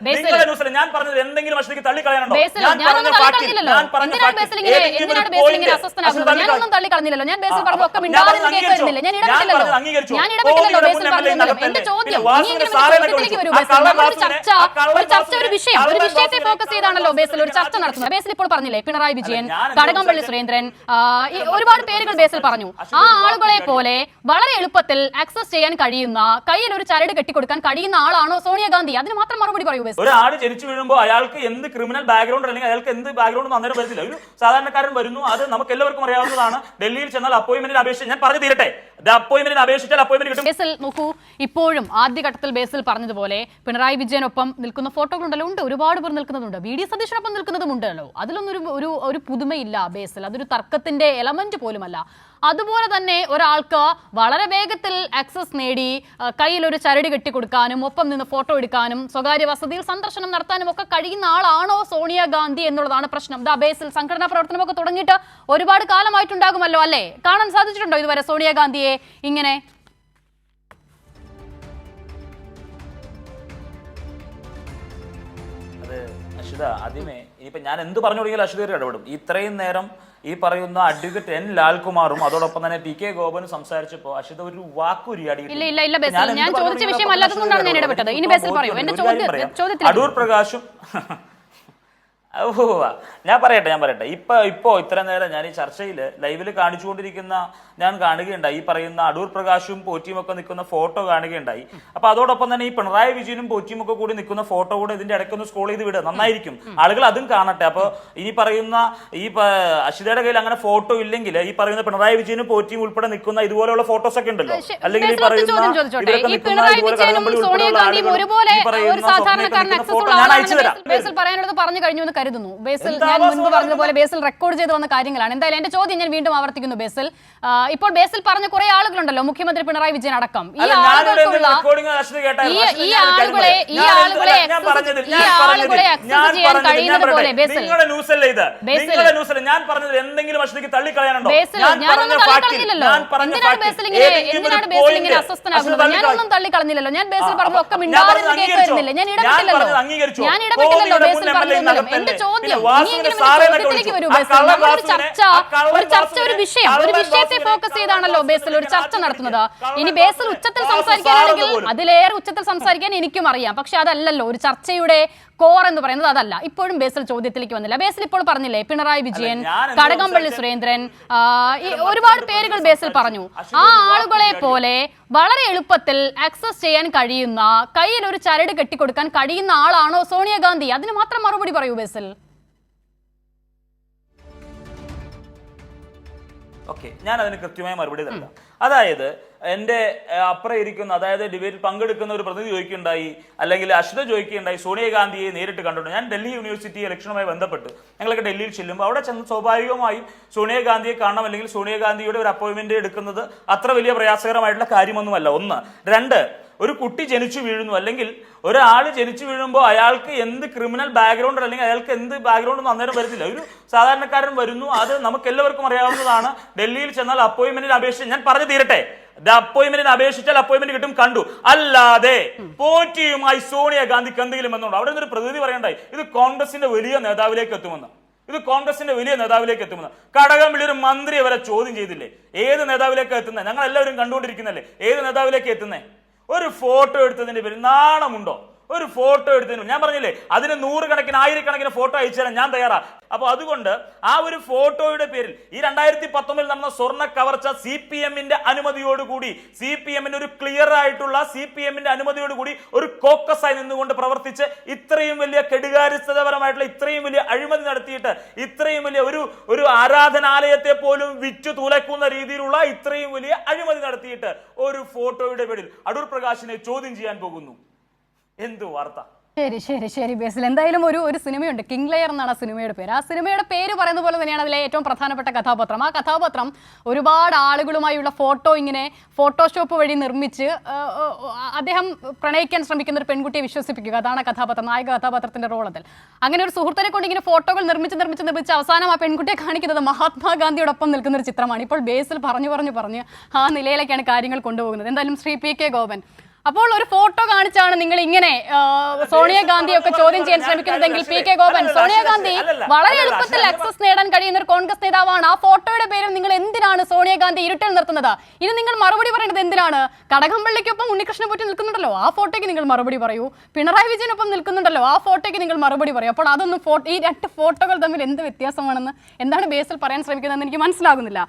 നിങ്ങളുടെ ന്യൂസിൽ ഞാൻ പറഞ്ഞത് എന്തെങ്കിലും അശ്വതിക്ക് തള്ളിക്കളയാനുണ്ടോ? ഞാനൊന്നും തള്ളിക്കളഞ്ഞില്ലല്ലോ. ഞാൻ ബേസിൽ പറഞ്ഞു ഒക്കെ മിണ്ടാതെ കേൾക്കുന്നില്ല. ഞാൻ ഇടപെട്ടില്ലല്ലോ. ബേസിൽ പറഞ്ഞില്ലല്ലോ. എന്റെ ചോദ്യം ഒരു ചർച്ച ഒരു വിഷയത്തെ ഫോക്കസ് ചെയ്താണല്ലോ ബേസിൽ ഒരു ചർച്ച നടത്തുന്നത്. ബേസിൽ ഇപ്പോൾ പറഞ്ഞില്ലേ പിണറായി വിജയൻ, കടകംപള്ളി സുരേന്ദ്രൻ, ഒരുപാട് പേരുകൾ ബേസിൽ പറഞ്ഞു. ആ ആളുകളെ പോലെ വളരെ എളുപ്പത്തിൽ ആക്സസ് ചെയ്യാൻ കഴിയുന്ന, കയ്യിൽ ഒരു ചരട് കെട്ടിക്കൊടുക്കാൻ കഴിയുന്ന ആളാണോ സോണിയാഗാന്ധി? അതിന് മാത്രം മറുപടി പറയൂ. ഒരാള് ജനിച്ചു വീഴുമ്പോൾ അയാൾക്ക് എന്ത് ക്രിമിനൽ ബാക്ക്ഗ്രൗണ്ട് അല്ലെങ്കിൽ അയാൾക്ക് എന്ത് ബാക്ക്ഗ്രൗണ്ട് അന്നേരം വരത്തില്ല. ഒരു സാധാരണക്കാരൻ വരുന്നു, അത് നമുക്ക് എല്ലാവർക്കും അറിയാവുന്നതാണ്. ഡൽഹിയിൽ ചെന്നാൽ അപ്പോയിന്റ്മെന്റിന് അപേക്ഷിച്ച് ഞാൻ പറഞ്ഞു തീരട്ടെ, അപ്പോയിന്റ്മെന്റിന് അപേക്ഷിച്ചാൽ അപ്പോയിന്റ്മെന്റ് കിട്ടും. ബേസിൽ നോക്കൂ, ഇപ്പോഴും ആദ്യഘട്ടത്തിൽ ബേസിൽ പറഞ്ഞതുപോലെ പിണറായി വിജയനൊപ്പം നിൽക്കുന്ന ഫോട്ടോകളുണ്ടല്ലോ, ഉണ്ട്, ഒരുപാട് പേർ നിൽക്കുന്നുണ്ട്. വി ഡി സതീശനൊപ്പം നിൽക്കുന്നതുമുണ്ടല്ലോ. അതിലൊന്നും ഒരു പുതുമയില്ല ബേസിൽ. അതൊരു തർക്കത്തിന്റെ എലമെന്റ് പോലുമല്ല. അതുപോലെ തന്നെ ഒരാൾക്ക് വളരെ വേഗത്തിൽ ആക്സസ് നേടി കയ്യിൽ ഒരു ചരട് കെട്ടിക്കൊടുക്കാനും ഒപ്പം നിന്ന് ഫോട്ടോ എടുക്കാനും സ്വകാര്യ വസതിയിൽ സന്ദർശനം നടത്താനും ഒക്കെ കഴിയുന്ന ആളാണോ സോണിയാഗാന്ധി എന്നുള്ളതാണ് പ്രശ്നം. ബേസിൽ സംഘടനാ പ്രവർത്തനമൊക്കെ തുടങ്ങിയിട്ട് ഒരുപാട് കാലമായിട്ടുണ്ടാകുമല്ലോ അല്ലേ? കാണാൻ സാധിച്ചിട്ടുണ്ടോ ഇതുവരെ സോണിയാഗാന്ധിയെ ഇങ്ങനെ? അത് അശ്വിത, ആദ്യമേ ഇനിയിപ്പോ ഞാൻ എന്ത് പറഞ്ഞു തുടങ്ങിയാലും അശ്വിത ഇടപെടും. ഇത്രയും നേരം ഈ പറയുന്ന അഡ്വക്കേറ്റ് എൻ ലാൽകുമാറും അതോടൊപ്പം തന്നെ ടി കെ ഗോപനും സംസാരിച്ചപ്പോ അശ്വിത ഒരു വാക്കുരിയാടി. ഞാൻ ചോദിച്ച വിഷയം അല്ലാത്തതുകൊണ്ടാണ് ഞാൻ ഇടപെട്ടത്. ഇനി ബേസിൽ പറയൂ. എന്റെ ചോദ്യത്തിൽ അടൂർ പ്രകാശും ഞാൻ പറയട്ടെ ഇപ്പോ ഇത്ര നേരം ഞാൻ ഈ ചർച്ചയിൽ ലൈവിൽ കാണിച്ചുകൊണ്ടിരിക്കുന്ന ഞാൻ കാണുകയുണ്ടായി. ഈ പറയുന്ന അടൂർ പ്രകാശും പോറ്റിയും ഒക്കെ നിൽക്കുന്ന ഫോട്ടോ കാണുകയുണ്ടായി. അപ്പൊ അതോടൊപ്പം തന്നെ ഈ പിണറായി വിജയനും പോറ്റിയും ഒക്കെ കൂടി നിൽക്കുന്ന ഫോട്ടോ കൂടെ ഇതിന്റെ ഇടയ്ക്കൊന്ന് സ്ക്രോൾ ചെയ്ത് വിടുക, നന്നായിരിക്കും. ആളുകൾ അതും കാണട്ടെ. അപ്പൊ ഇനി പറയുന്ന ഈ അശ്വിതയുടെ കയ്യിൽ അങ്ങനെ ഫോട്ടോ ഇല്ലെങ്കിൽ ഈ പറയുന്ന പിണറായി വിജയനും പോറ്റിയും ഉൾപ്പെടെ നിൽക്കുന്ന ഇതുപോലെയുള്ള ഫോട്ടോസ് ഒക്കെ ഉണ്ടല്ലോ, അല്ലെങ്കിൽ ഈ പറയുന്ന പറഞ്ഞു കഴിഞ്ഞു എന്ന് കരുതുന്നു. ബേസിൽ ഞാൻ മുൻപ് പറഞ്ഞതുപോലെ ബേസിൽ റെക്കോർഡ് ചെയ്ത് വന്ന കാര്യങ്ങളാണ്. എന്തായാലും എന്റെ ചോദ്യം ഞാൻ വീണ്ടും ആവർത്തിക്കുന്നു. ബേസിൽ ഇപ്പോൾ ബേസിൽ പറഞ്ഞ കുറെ ആളുകളുണ്ടല്ലോ, മുഖ്യമന്ത്രി പിണറായി വിജയൻ അടക്കം. ഈ ആളുകളെ ആക്സസ് ചെയ്യാൻ കഴിയുന്നത് പോലെ ബേസിൽ ഞാൻ പറഞ്ഞത് എന്തെങ്കിലും അശ്വതിക്ക് തള്ളിക്കളയാനുണ്ടോ? ഞാനൊന്നും തള്ളിക്കളഞ്ഞില്ലല്ലോ. എന്തിനാണ് ബേസിൽ ഇങ്ങനെ അസ്വസ്ഥനാകുന്നത്? ഞാനൊന്നും തള്ളിക്കളഞ്ഞില്ലല്ലോ. ഞാൻ ബേസിൽ പറഞ്ഞു ഒക്കെ മിണ്ടാതെ കേൾക്കുന്നില്ല. ഞാൻ ഇടപെട്ടില്ലല്ലോ. ബേസിൽ പറഞ്ഞിരുന്നല്ലോ. എന്റെ ചോദ്യം ചോദ്യത്തിലേക്ക് വരൂ. ബേസിൽ ഒരു ചർച്ച ഒരു വിഷയത്തെ ഫോക്കസ് ചെയ്താണല്ലോ ബേസിൽ ഒരു ചർച്ച നടത്തുന്നത്. ഇനി ബേസിൽ ഉച്ചത്തിൽ സംസാരിക്കാനാണെങ്കിൽ അതിലേറെ ഉച്ചത്തിൽ സംസാരിക്കാൻ എനിക്കും അറിയാം. പക്ഷെ അതല്ലല്ലോ ഒരു ചർച്ചയുടെ കോർ എന്ന് പറയുന്നത്, അതല്ല. ഇപ്പോഴും ബേസിൽ ചോദ്യത്തിലേക്ക് വന്നില്ല. ബേസിൽ ഇപ്പോൾ പറഞ്ഞില്ലേ പിണറായി വിജയൻ, കടകംപള്ളി സുരേന്ദ്രൻ, ഒരുപാട് പേരുകൾ ബേസിൽ പറഞ്ഞു. ആ ആളുകളെ പോലെ വളരെ എളുപ്പത്തിൽ ആക്സസ് ചെയ്യാൻ കഴിയുന്ന, കയ്യിൽ ഒരു ചരട് കെട്ടിക്കൊടുക്കാൻ കഴിയുന്ന ആളാണോ സോണിയാഗാന്ധി? അതിന് മാത്രം മറുപടി പറയൂ ബേസിൽ. ഓക്കെ, ഞാൻ അതിന് കൃത്യമായ മറുപടി നൽകാം. അതായത് എന്റെ അപ്പുറം ഇരിക്കുന്ന, അതായത് ഡിബേറ്റിൽ പങ്കെടുക്കുന്ന ഒരു പ്രതിനിധി ചോദിക്കുകയുണ്ടായി, അല്ലെങ്കിൽ അശ്വത ചോദിക്കുകയുണ്ടായി, സോണിയാഗാന്ധിയെ നേരിട്ട് കണ്ടിട്ടുണ്ട്. ഞാൻ ഡൽഹി യൂണിവേഴ്സിറ്റി ഇലക്ഷനുമായി ബന്ധപ്പെട്ട് ഞങ്ങളൊക്കെ ഡൽഹിയിൽ ചെല്ലുമ്പോൾ അവിടെ ചെന്ന് സ്വാഭാവികമായും സോണിയാഗാന്ധിയെ കാണണം, അല്ലെങ്കിൽ സോണിയാഗാന്ധിയുടെ ഒരു അപ്പോയിന്റ്മെന്റ് എടുക്കുന്നത് അത്ര വലിയ പ്രയാസകരമായിട്ടുള്ള കാര്യമൊന്നുമല്ല. ഒന്ന്. രണ്ട്, ഒരു കുട്ടി ജനിച്ചു വീഴുന്നു, അല്ലെങ്കിൽ ഒരാൾ ജനിച്ചു വീഴുമ്പോൾ അയാൾക്ക് എന്ത് ക്രിമിനൽ ബാക്ക്ഗ്രൗണ്ട് അല്ലെങ്കിൽ അയാൾക്ക് എന്ത് ബാക്ക്ഗ്രൗണ്ട് ഒന്നും അന്നേരം വരുന്നില്ല. ഒരു സാധാരണക്കാരൻ വരുന്നു, അത് നമുക്ക് എല്ലാവർക്കും അറിയാവുന്നതാണ്. ഡൽഹിയിൽ ചെന്നാൽ അപ്പോയിന്റ്മെന്റിന് അപേക്ഷിച്ച് ഞാൻ പറഞ്ഞു തീരട്ടെ, അപ്പോയിന്റ്മെന്റിന് അപേക്ഷിച്ചാൽ അപ്പോയിന്റ്മെന്റ് കിട്ടും, കണ്ടു. അല്ലാതെ പോറ്റിയുമായി സോണിയാഗാന്ധിക്ക് എന്തെങ്കിലും ബന്ധമുണ്ടോ? അവിടെ നിന്നൊരു പ്രതിനിധി പറയണ്ടായി ഇത് കോൺഗ്രസിന്റെ വലിയ നേതാവിലേക്ക് എത്തുമെന്ന്. കടകംപള്ളി ഒരു മന്ത്രിയെ വരെ ചോദ്യം ചെയ്തില്ലേ? ഏത് നേതാവിലേക്ക് എത്തുന്നത്? ഞങ്ങൾ എല്ലാവരും കണ്ടുകൊണ്ടിരിക്കുന്നല്ലേ, ഏത് നേതാവിലേക്ക് എത്തുന്നേ? ഒരു ഫോട്ടോ എടുത്തതിന്റെ പേര് നാണമുണ്ടോ? ഒരു ഫോട്ടോ എടുത്തതിന് ഞാൻ പറഞ്ഞില്ലേ, അതിന് 100 ആയിരക്കണക്കിന് ഫോട്ടോ അയച്ചു തരാൻ ഞാൻ തയ്യാറാ. അപ്പൊ അതുകൊണ്ട് ആ ഒരു ഫോട്ടോയുടെ പേരിൽ ഈ 2019 നടന്ന സ്വർണ്ണ കവർച്ച CPM-ന്റെ അനുമതിയോടുകൂടി, CPM-ന്റെ ഒരു ക്ലിയർ ആയിട്ടുള്ള CPM-ന്റെ അനുമതിയോടുകൂടി ഒരു കോക്കസായി നിന്നുകൊണ്ട് പ്രവർത്തിച്ച് ഇത്രയും വലിയ കെടുകാര്യസ്ഥതപരമായിട്ടുള്ള ഇത്രയും വലിയ അഴിമതി നടത്തിയിട്ട്, ഇത്രയും വലിയ ഒരു ആരാധനാലയത്തെ പോലും വിറ്റു തുലക്കുന്ന രീതിയിലുള്ള ഇത്രയും വലിയ അഴിമതി നടത്തിയിട്ട് ഒരു ഫോട്ടോയുടെ പേരിൽ അടൂർ പ്രകാശിനെ ചോദ്യം ചെയ്യാൻ പോകുന്നു. എന്ത് വാർത്ത! ശരി ബേസിൽ, എന്തായാലും ഒരു സിനിമയുണ്ട്, കിങ് ലെയർ എന്നാണ് ആ സിനിമയുടെ പേര്. ആ സിനിമയുടെ പേര് പറയുന്ന പോലെ തന്നെയാണ് അതിലെ ഏറ്റവും പ്രധാനപ്പെട്ട കഥാപാത്രം. ആ കഥാപാത്രം ഒരുപാട് ആളുകളുമായുള്ള ഫോട്ടോ ഇങ്ങനെ ഫോട്ടോഷോപ്പ് വഴി നിർമ്മിച്ച് അദ്ദേഹം പ്രണയിക്കാൻ ശ്രമിക്കുന്ന ഒരു പെൺകുട്ടിയെ വിശ്വസിപ്പിക്കുക. അതാണ് കഥാപാത്രം, നായക കഥാപാത്രത്തിന്റെ റോൾ. അതിൽ അങ്ങനെ ഒരു സുഹൃത്തിനെ കൊണ്ട് ഇങ്ങനെ ഫോട്ടോകൾ നിർമ്മിച്ച് അവസാനം ആ പെൺകുട്ടിയെ കാണിക്കുന്നത് മഹാത്മാഗാന്ധിയോടൊപ്പം നിൽക്കുന്ന ഒരു ചിത്രമാണ്. ഇപ്പോൾ ബേസിൽ പറഞ്ഞു ആ നിലയിലേക്കാണ് കാര്യങ്ങൾ കൊണ്ടുപോകുന്നത്. എന്തായാലും ശ്രീ പി കെ ഗോപൻ, അപ്പോൾ ഒരു ഫോട്ടോ കാണിച്ചാണ് നിങ്ങൾ ഇങ്ങനെ സോണിയാഗാന്ധിയെ ഒക്കെ ചോദ്യം ചെയ്യാൻ ശ്രമിക്കുന്നതെങ്കിൽ പി കെ ഗോപൻ, സോണിയാഗാന്ധി വളരെ എളുപ്പത്തിൽ ആക്സസ് നേടാൻ കഴിയുന്ന ഒരു കോൺഗ്രസ് നേതാവാണ്. ആ ഫോട്ടോയുടെ പേരിൽ നിങ്ങൾ എന്തിനാണ് സോണിയാഗാന്ധി ഇരുട്ടിൽ നിർത്തുന്നത്? ഇനി നിങ്ങൾ മറുപടി പറയുന്നത് എന്തിനാണ്? കടകംപള്ളിക്കൊപ്പം ഉണ്ണികൃഷ്ണനെ പറ്റി നിൽക്കുന്നുണ്ടല്ലോ, ആ ഫോട്ടോയ്ക്ക് നിങ്ങൾ മറുപടി പറയൂ. പിണറായി വിജയനൊപ്പം നിൽക്കുന്നുണ്ടല്ലോ, ആ ഫോട്ടോയ്ക്ക് നിങ്ങൾ മറുപടി പറയൂ. അപ്പോൾ അതൊന്നും ഈ രണ്ട് ഫോട്ടോകൾ തമ്മിൽ എന്ത് വ്യത്യാസമാണെന്ന്, എന്താണ് ബേസിൽ പറയാൻ ശ്രമിക്കുന്നതെന്ന് എനിക്ക് മനസ്സിലാകുന്നില്ല.